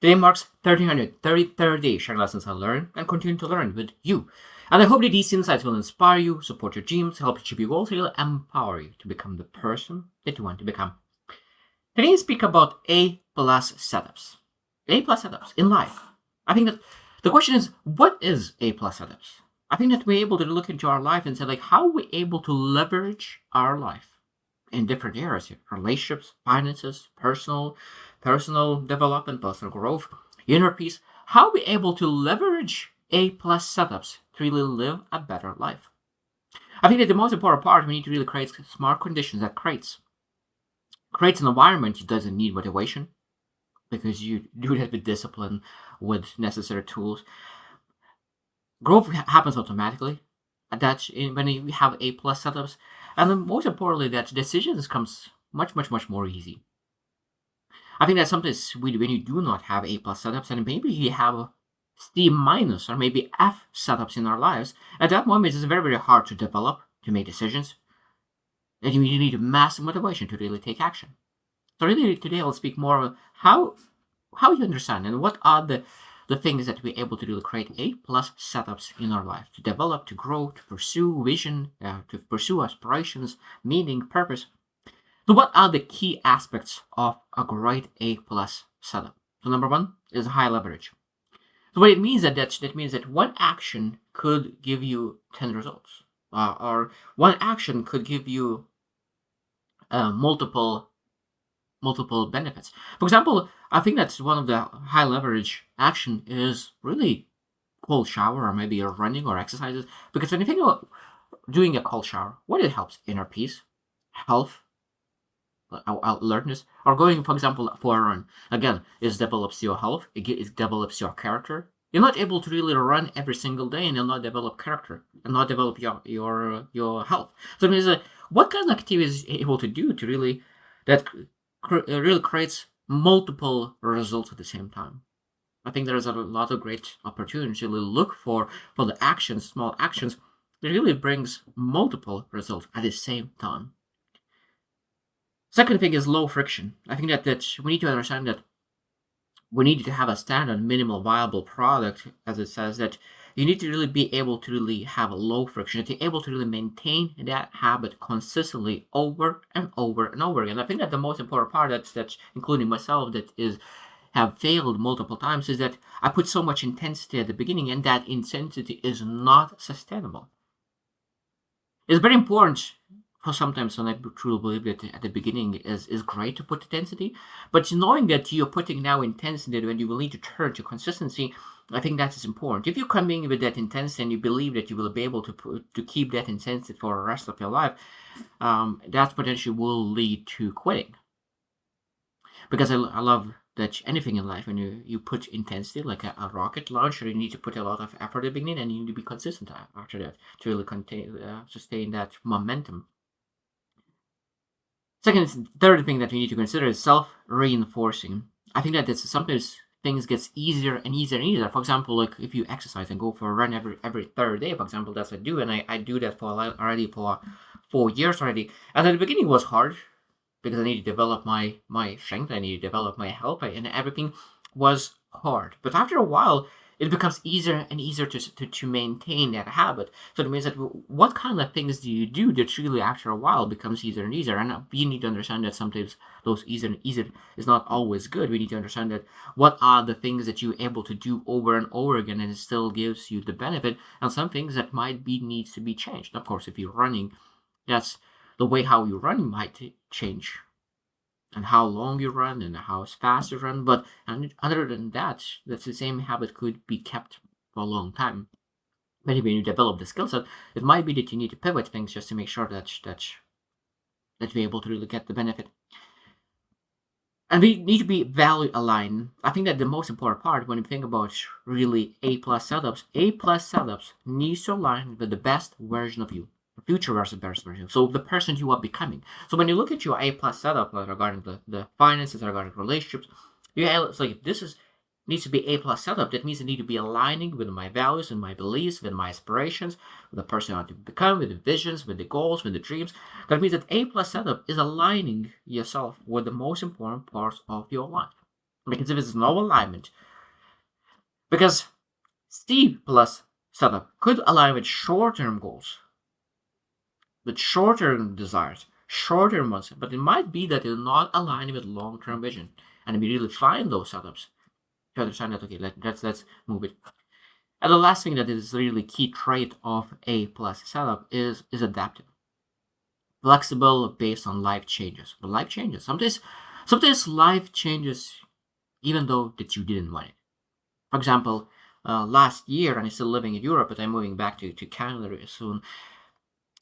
Today marks 1333rd day sharing lessons I learned and continue to learn with you. And I hope that these insights will inspire you, support your dreams, help you achieve your goals, and will empower you to become the person that you want to become. Today I speak about A plus setups. A plus setups in life. I think that the question is, what is A plus setups? I think that we're able to look into our life and say, like, how are we able to leverage our life in different areas here? Relationships, finances, personal development, personal growth, inner peace. How are we able to leverage A plus setups to really live a better life? I think that the most important part, we need to really create smart conditions that creates an environment that doesn't need motivation, because you do that with discipline, with necessary tools. Growth happens automatically. That's when you have A plus setups, and then most importantly, that decisions comes much more easy. I think that sometimes when you do not have A plus setups, and maybe you have C minus or maybe F setups in our lives, at that moment it's very hard to develop, to make decisions, and you need massive motivation to really take action. So really today I'll speak more about how you understand and what are the things that we're able to do to create A plus setups in our life, to develop, to grow, to pursue vision, to pursue aspirations, meaning, purpose. So what are the key aspects of a great A plus setup? So number one is high leverage. So what it means that means that one action could give you 10 results, or one action could give you multiple benefits. For example, I think that's one of the high leverage action is really cold shower, or maybe you're running or exercises. Because when you think about doing a cold shower, what it helps? Inner peace, health, alertness, or going, for example, for a run. Again, it develops your health, it develops your character. You're not able to really run every single day, and you'll not develop character and not develop your health. So it means what kind of activities are you able to do to really that really creates multiple results at the same time. I think there's a lot of great opportunities to really look for the actions, small actions, that really brings multiple results at the same time. Second thing is low friction. I think that we need to understand that we need to have a standard minimal viable product, as it says, that you need to really be able to really have a low friction, to be able to really maintain that habit consistently over and over and over again. I think that the most important part, that's including myself, that is have failed multiple times, is that I put so much intensity at the beginning, and that intensity is not sustainable. It's very important. For sometimes when I truly believe that at the beginning is great to put intensity, but knowing that you're putting now intensity when you will need to turn to consistency, I think that is important. If you're coming with that intensity and you believe that you will be able to keep that intensity for the rest of your life, that potentially will lead to quitting. Because I love that anything in life, when you put intensity, like a rocket launcher, you need to put a lot of effort at the beginning, and you need to be consistent after that to really sustain that momentum. Third thing that we need to consider is self-reinforcing. I think that it's sometimes things gets easier and easier and easier. For example, like if you exercise and go for a run every third day, for example, that's what I do, and I do that for 4 years already. And at the beginning it was hard because I need to develop my strength, I need to develop my health, and everything was hard. But after a while, it becomes easier and easier to maintain that habit. So it means that what kind of things do you do that really after a while becomes easier and easier? And we need to understand that sometimes those easier and easier is not always good. We need to understand that what are the things that you're able to do over and over again, and it still gives you the benefit, and some things that might be needs to be changed. Of course, if you're running, that's the way how you run might change, and how long you run and how fast you run. But other than that, that's the same habit could be kept for a long time. Maybe when you develop the skill set, it might be that you need to pivot things just to make sure that you're able to really get the benefit. And we need to be value aligned. I think that the most important part when you think about really A plus setups needs to align with the best version of you, the future versus best version. So the person you are becoming. So when you look at your A plus setup regarding the finances, regarding relationships, it's like this is needs to be A plus setup. That means it need to be aligning with my values and my beliefs, with my aspirations, with the person I want to become, with the visions, with the goals, with the dreams. That means that A plus setup is aligning yourself with the most important parts of your life. Because if it's no alignment, because C plus setup could align with short-term goals, with short-term desires, short-term ones, but it might be that they're not aligned with long-term vision. And we really find those setups to understand that, okay, let's move it. And the last thing that is really key trait of A plus setup is adaptive. Flexible based on life changes. But life changes. Sometimes life changes even though that you didn't want it. For example, last year, and I'm still living in Europe, but I'm moving back to Canada soon.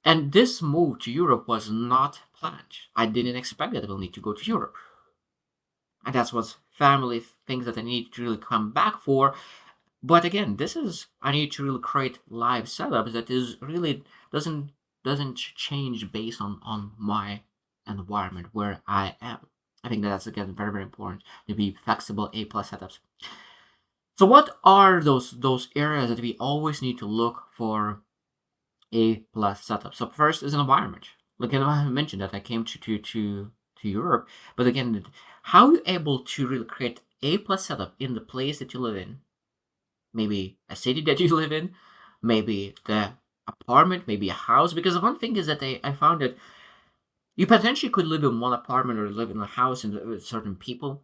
And this move to Europe was not planned. I didn't expect that I will need to go to Europe. And that's what family things that I need to really come back for. But again, this is I need to really create live setups that is really doesn't change based on my environment where I am. I think that's again very very important to be flexible A plus setups. So what are those areas that we always need to look for A plus setup? So first is an environment. Like I mentioned that I came to Europe, but again, how are you able to really create A plus setup in the place that you live in? Maybe a city that you live in, maybe the apartment, maybe a house. Because one thing is that I found that you potentially could live in one apartment or live in a house and with certain people,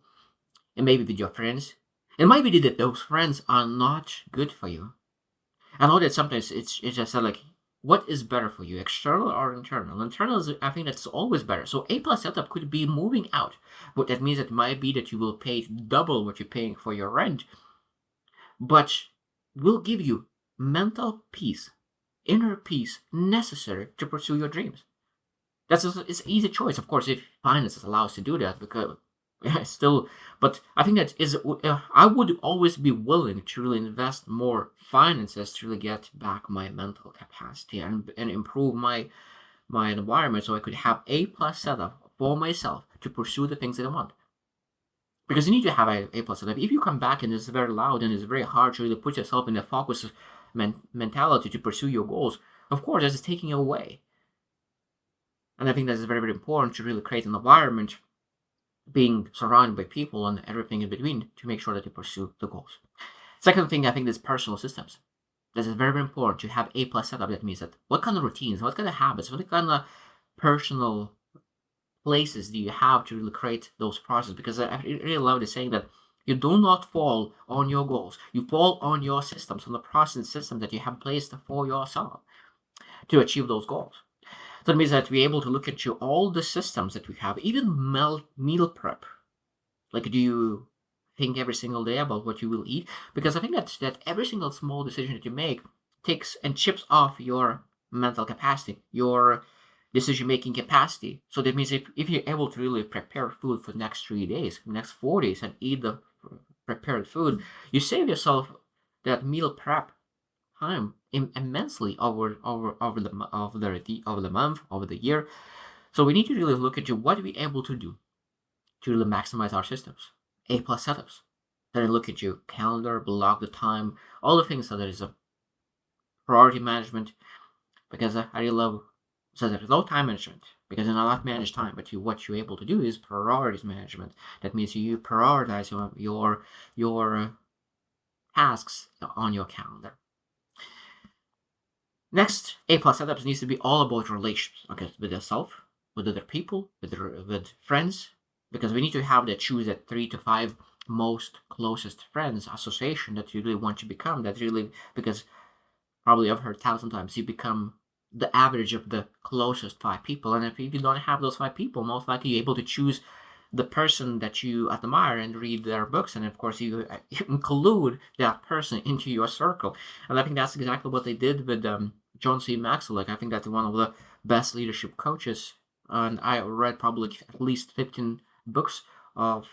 and maybe with your friends. It might be that those friends are not good for you. I know that sometimes it's just like what is better for you, external or internal? Internal is I think that's always better. So A plus setup could be moving out, but that means it might be that you will pay double what you're paying for your rent, but will give you mental peace, inner peace necessary to pursue your dreams. It's an easy choice, of course, if finances allow us to do that. Because still, but I think that is I would always be willing to really invest more finances to really get back my mental capacity and improve my environment so I could have A plus setup for myself to pursue the things that I want. Because you need to have A plus setup. If you come back and it's very loud and it's very hard to really put yourself in a focus mentality to pursue your goals, of course, that's taking away. And I think that's very, very important to really create an environment being surrounded by people and everything in between to make sure that you pursue the goals. Second thing, I think is personal systems. This is very, very important to have A plus setup. That means that what kind of routines, what kind of habits, what kind of personal places do you have to really create those processes? Because I really love the saying that you do not fall on your goals. You fall on your systems, on the process system that you have placed for yourself to achieve those goals. So that means that we're able to look into all the systems that we have, even meal prep. Like, do you think every single day about what you will eat? Because I think that every single small decision that you make takes and chips off your mental capacity, your decision making capacity. So that means if you're able to really prepare food for the next 3 days, next 4 days, and eat the prepared food, you save yourself that meal prep time immensely over the month, over the year. So we need to really look into what we're able to do to really maximize our systems. A plus setups. Then look at your calendar, block the time, all the things that there is a priority management. Because I really love so there's no time management because you're not manage time, but what you're able to do is priorities management. That means you prioritize your tasks on your calendar. Next, A plus setups needs to be all about relations, okay, with yourself, with other people, with friends, because we need to have that choose that 3 to 5 most closest friends association that you really want to become. That really because probably I've heard 1,000 times you become the average of the closest 5 people, and if you don't have those 5 people, most likely you're able to choose the person that you admire and read their books, and of course you include that person into your circle. And I think that's exactly what they did with John C. Maxwell. Like I think that's one of the best leadership coaches, and I read probably at least 15 books of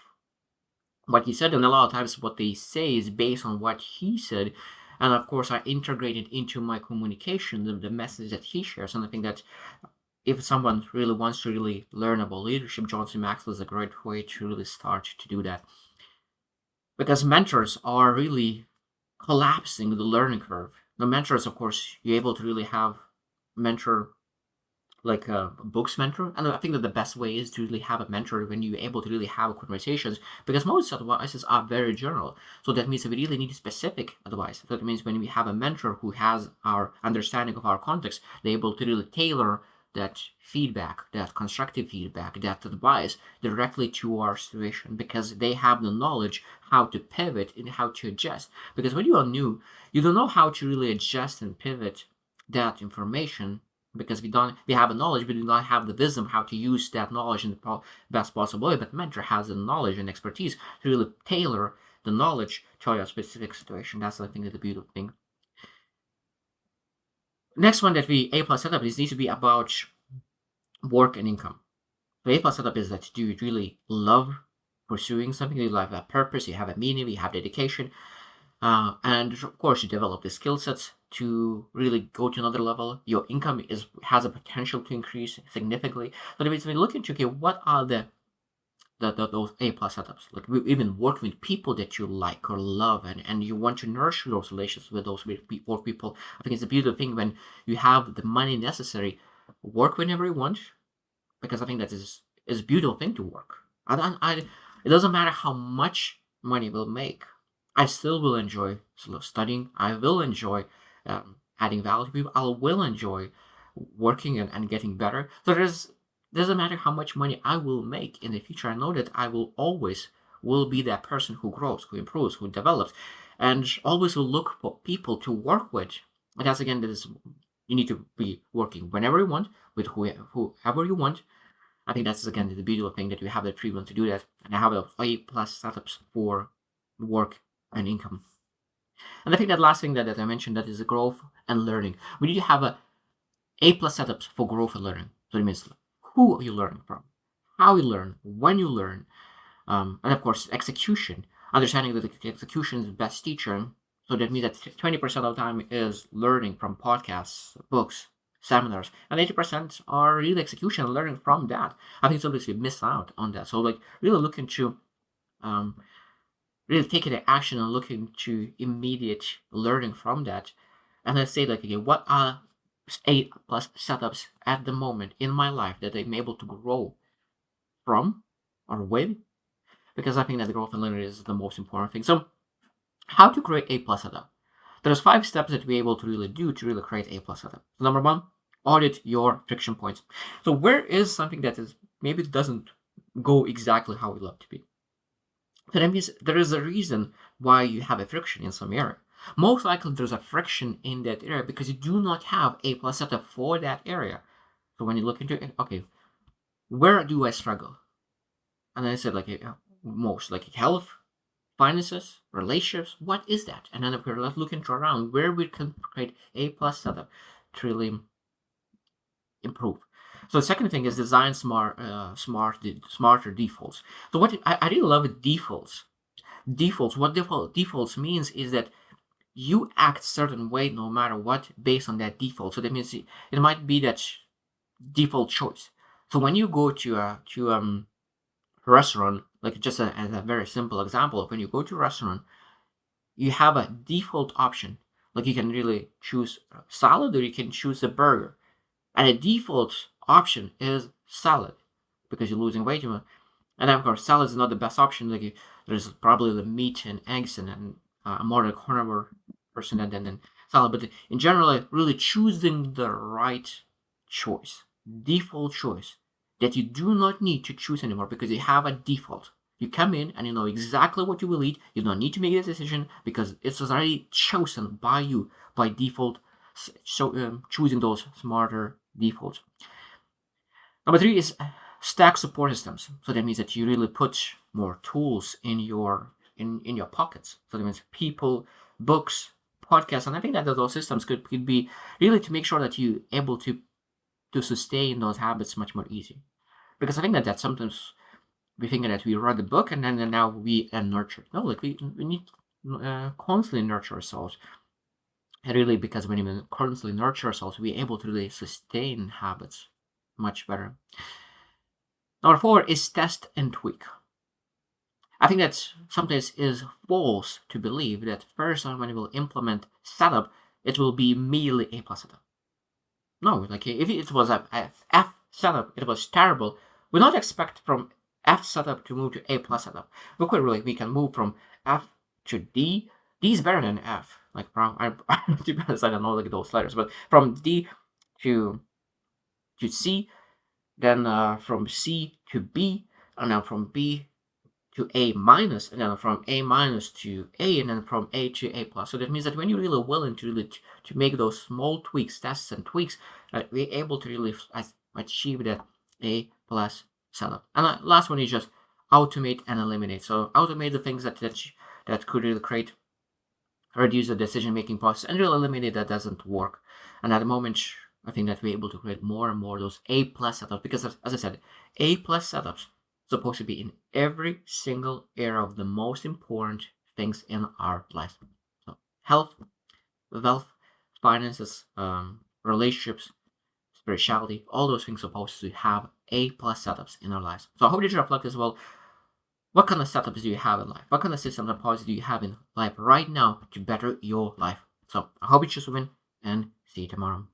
what he said, and a lot of times what they say is based on what he said. And of course, I integrate it into my communication, the message that he shares. And I think that if someone really wants to really learn about leadership, John C. Maxwell is a great way to really start to do that. Because mentors are really collapsing the learning curve. The mentors, of course, you're able to really have mentor like a books mentor. And I think that the best way is to really have a mentor when you're able to really have conversations, because most advices are very general. So that means that we really need specific advice. So that means when we have a mentor who has our understanding of our context, they're able to really tailor that feedback, that constructive feedback, that advice directly to our situation, because they have the knowledge how to pivot and how to adjust. Because when you are new, you don't know how to really adjust and pivot that information, because we have a knowledge, but we do not have the wisdom how to use that knowledge in the best possible way. But mentor has the knowledge and expertise to really tailor the knowledge to your specific situation. That's, I think, the beautiful thing. Next one that we A plus setup is needs to be about work and income. So A plus setup is that do you really love pursuing something? You have a purpose, you have a meaning, you have dedication, and of course you develop the skill sets to really go to another level. Your income has a potential to increase significantly. So that means we look into, okay, what are those A plus setups? Like we even work with people that you like or love, and you want to nurture those relationships with those people. I think it's a beautiful thing when you have the money necessary, work whenever you want, because I think that is a beautiful thing to work. It doesn't matter how much money will make. I still will enjoy studying. I will enjoy adding value to people. I will enjoy working and getting better. So doesn't matter how much money I will make in the future. I know that I will always will be that person who grows, who improves, who develops, and always will look for people to work with. And that's again, that is you need to be working whenever you want with whoever you want. I think that's again the beautiful thing that you have the freedom to do that, and I have a A plus setups for work and income. And I think that last thing that I mentioned, that is the growth and learning. We need to have A plus setups for growth and learning. So it means who are you learning from, how you learn, when you learn, and of course execution. Understanding that the execution is the best teacher. So that means that 20% of the time is learning from podcasts, books, seminars, and 80% are really execution and learning from that. I think sometimes we miss out on that. So like really looking to um, really taking the action and looking to immediate learning from that. And let's say like, okay, what are A plus setups at the moment in my life that I'm able to grow from or with? Because I think that the growth and learning is the most important thing. So how to create A plus setup? There's 5 steps that we're able to really do to really create A plus setup. So number 1, audit your friction points. So where is something that is maybe doesn't go exactly how we love to be? So that means there is a reason why you have a friction in some area. Most likely there's a friction in that area because you do not have A plus setup for that area. So when you look into it, okay, where do I struggle? And then I said like most like health, finances, relationships. What is that? And then if we're looking around where we can create A plus setup to really improve. So the second thing is design smarter defaults. So what I really love defaults. Defaults. What defaults means is that you act certain way no matter what based on that default. So that means it might be that default choice. So when you go to a restaurant, like just as a very simple example, when you go to a restaurant, you have a default option. Like you can really choose salad or you can choose a burger. And a default option is salad because you're losing weight. And of course, salad is not the best option. Like there's probably the meat and eggs, and I'm more a carnivore person than salad. But in general, really choosing the right choice, default choice that you do not need to choose anymore because you have a default. You come in and you know exactly what you will eat. You don't need to make a decision because it's already chosen by you by default. So choosing those smarter defaults. Number 3 is stack support systems. So that means that you really put more tools in your pockets. So that means people, books, podcasts, and I think that those systems could be really to make sure that you're able to sustain those habits much more easy. Because I think that sometimes we think that we read the book and then now we nurture. No, like we need constantly nurture ourselves. And really, because when we constantly nurture ourselves, we're able to really sustain habits much better. Number 4 is test and tweak. I think that sometimes is false to believe that first time when you will implement setup, it will be immediately A plus setup. No, like if it was a F setup, it was terrible. We don't expect from F setup to move to A plus setup. But quite really, we can move from F to D. D is better than F. Like from to be honest, I don't know like those letters, but from D to C, then from C to B, and then from B to A minus, and then from A minus to A, and then from A to A plus. So that means that when you're really willing to really to make those small tweaks, tests and tweaks, we're able to really achieve that A plus setup. And the last one is just automate and eliminate. So automate the things that could really create reduce the decision making process and really eliminate that doesn't work. And at the moment, I think that we're able to create more and more of those A plus setups because, as I said, A plus setups supposed to be in every single area of the most important things in our life. So health, wealth, finances, relationships, spirituality, all those things supposed to have A plus setups in our lives. So I hope that you reflect as well. What kind of setups do you have in life? What kind of systems and policies do you have in life right now to better your life? So I hope you choose to win and see you tomorrow.